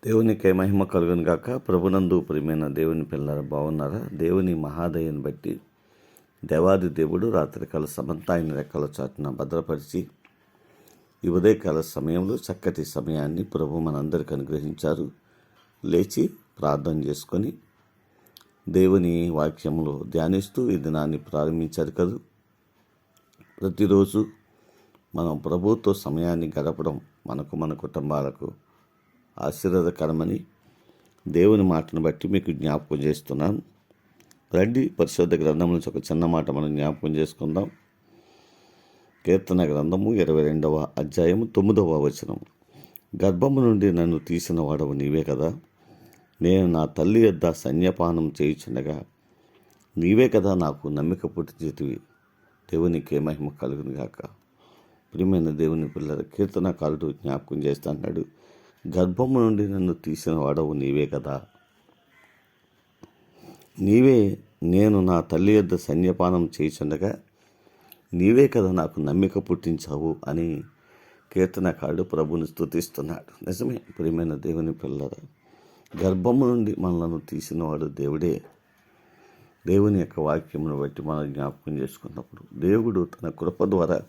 దేవునికే మహిమ కలుగును గాక. ప్రభునందు ప్రియమైన దేవుని పిల్లల బాగున్నారా? దేవుని మహాదయని బట్టి దేవాది దేవుడు రాత్రికాల సమంతా ఆయన రెక్కల చాటున భద్రపరిచి ఈ ఉదయకాల సమయంలో చక్కటి సమయాన్ని ప్రభు మనందరికి అనుగ్రహించారు. లేచి ప్రార్థన చేసుకొని దేవుని వాక్యంలో ధ్యానిస్తూ ఈ దినాన్ని ప్రారంభించారు కదా. ప్రతిరోజు మనం ప్రభుతో సమయాన్ని గడపడం మన కుటుంబాలకు ఆశీర్వాదకరమని దేవుని మాటను బట్టి మీకు జ్ఞాపకం చేస్తున్నాను. రండి, పరిశుద్ధ గ్రంథం నుంచి ఒక చిన్న మాట మనం జ్ఞాపకం చేసుకుందాం. కీర్తన గ్రంథము 22వ అధ్యాయము 9వ వచనం. గర్భము నుండి నన్ను తీసిన వాడవు నీవే కదా, నేను నా తల్లి యొద్ద సన్యపానం చేయుచుండగా నీవే కదా నాకు నమ్మిక పుట్టించేటివి. దేవునికే మహిమ కలుగును గాక. ప్రియమైన దేవుని పిల్లల కీర్తనకారుడు జ్ఞాపకం చేస్తున్నాడు, గర్భము నుండి నన్ను తీసిన వాడవు నీవే కదా, నీవే నేను నా తల్లి యొద్ద సన్యపానం చేయుచుండగా నీవే కదా నాకు నమ్మిక పుట్టించావు అని కీర్తనకారుడు ప్రభుని స్తుతిస్తున్నాడు. నిజమే ప్రియమైన దేవుని పిల్లల, గర్భము నుండి మనలను తీసినవాడు దేవుడే. దేవుని యొక్క వాక్యమును బట్టి మనం జ్ఞాపకం చేసుకున్నప్పుడు దేవుడు తన కృప ద్వారా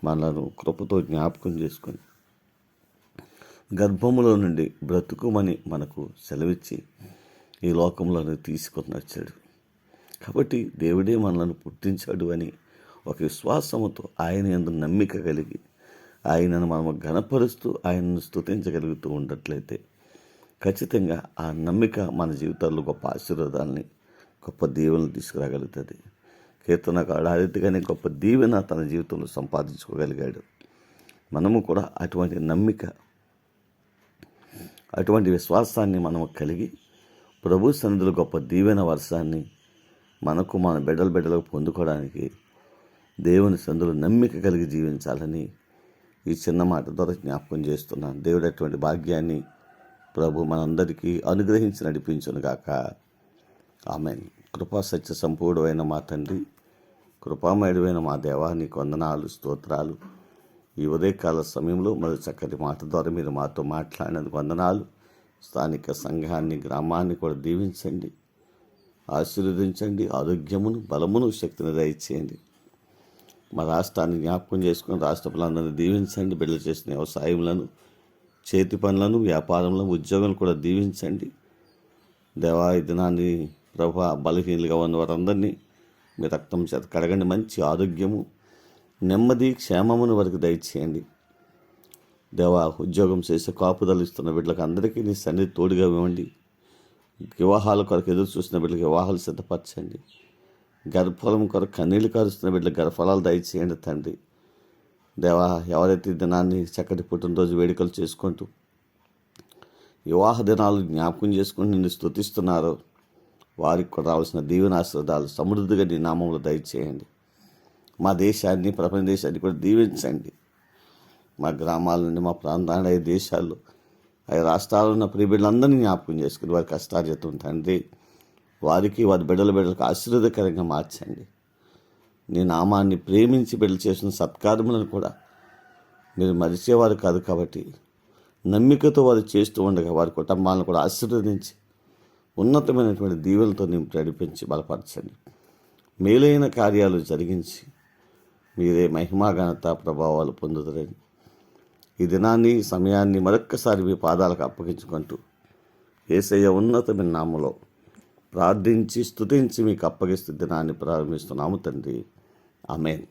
మనలను కృపతో జ్ఞాపకం చేసుకొని గర్భములో నుండి బ్రతుకుమని మనకు సెలవిచ్చి ఈ లోకంలోనే తీసుకొని వచ్చాడు. కాబట్టి దేవుడే మనలను పుట్టించాడు అని ఒక విశ్వాసముతో ఆయన యందు నమ్మిక కలిగి ఆయనను మనము ఘనపరుస్తూ ఆయనను స్తుతించగలుగుతూ ఉన్నట్లయితే ఖచ్చితంగా ఆ నమ్మిక మన జీవితాల్లో గొప్ప ఆశీర్వాదాలని, గొప్ప దీవెనలు తీసుకురాగలుగుతుంది. కీర్తనకారుడు ఆ రీతిగానే గొప్ప దీవెన తన జీవితంలో సంపాదించుకోగలిగాడు. మనము కూడా అటువంటి నమ్మిక, అటువంటి విశ్వాసాన్ని మనము కలిగి ప్రభు సన్నిధిలో గొప్ప దీవెన వర్షాన్ని మనకు మన బిడ్డలకు పొందుకోవడానికి దేవుని సన్నిధిలో నమ్మిక కలిగి జీవించాలని ఈ చిన్న మాట ద్వారా జ్ఞాపకం చేస్తున్నాను. దేవుడు అటువంటి భాగ్యాన్ని ప్రభు మనందరికీ అనుగ్రహించి నడిపించును గాక. ఆమేన్. కృపా సత్య సంపూర్ణమైన మా తండ్రి, కృపామయుడైన మా దేవా, నీకు వందనాలు, స్తోత్రాలు. ఈ ఉదయకాల సమయంలో మరి చక్కటి మాట ద్వారా మీరు మాతో మాట్లాడినందుకు వందనాలు. స్థానిక సంఘాన్ని, గ్రామాన్ని కూడా దీవించండి, ఆశీర్వదించండి. ఆరోగ్యమును, బలమును, శక్తిని దయచేయండి. మా రాష్ట్రాన్ని జ్ఞాపకం చేసుకుని రాష్ట్ర ప్రజలందరినీ దీవించండి. బిడ్డలు చేసిన వ్యవసాయములను, చేతి పనులను, వ్యాపారంలో ఉద్యోగాలను కూడా దీవించండి. దేవా, ఈ దినాన్ని ప్రభా బలహీనులుగా ఉన్న వారందరినీ మీ రక్తం చేత కడగండి. మంచి ఆరోగ్యము, నెమ్మది, క్షేమమును వరకు దయచేయండి. దేవా, ఉద్యోగం చేసే కాపుదలు ఇస్తున్న బిడ్డలకు అందరికీ నీ సన్నిధి తోడుగా ఇవ్వండి. వివాహాల కొరకు ఎదురు చూసిన బిడ్డలకు వివాహాలు సిద్ధపరచండి. గర్భఫలం కొరకు కన్నీళ్లు కారుస్తున్న బిడ్డలకు గర్భఫలాలు దయచేయండి తండ్రి. దేవా, ఎవరైతే దినాన్ని చక్కటి పుట్టినరోజు వేడుకలు చేసుకుంటూ వివాహ దినాలు జ్ఞాపకం చేసుకుని నిన్ను స్తుతిస్తున్నారో వారికి కూడా రావాల్సిన దీవెనాశీర్వాదాలు సమృద్ధిగా నీ నామంలో దయచేయండి. మా దేశాన్ని, ప్రపంచ దేశాన్ని కూడా దీవించండి. మా గ్రామాల నుండి, మా ప్రాంతాల దేశాల్లో, ఆ రాష్ట్రాల్లో ఉన్న ప్రియ బిడ్డలందరినీ జ్ఞాపకం చేసుకుని వారి కష్టార్జితం తండ్రి వారికి, వారి బిడ్డలకు ఆశీర్వాదకరంగా మార్చండి. నీ నామాన్ని ప్రేమించి బిడ్డలు చేసిన సత్కారములను కూడా మీరు మరిచేవారు కాదు. కాబట్టి నమ్మికతో వారు చేస్తూ ఉండగా వారి కుటుంబాలను కూడా ఆశీర్వదించి ఉన్నతమైనటువంటి దీవెనలతో నింపి నడిపించి బలపరచండి. మేలైన కార్యాలు జరిగించి మీరే మహిమా, ఘనత, ప్రభావాలు పొందుతారని ఈ దినాన్ని, సమయాన్ని మరొక్కసారి మీ పాదాలకు అప్పగించుకుంటూ యేసయ్య ఉన్నతమైన నామములో ప్రార్థించి స్తుతించి మీకు అప్పగిస్తూ దినాన్ని ప్రారంభిస్తున్నాము తండ్రి. ఆమేన్.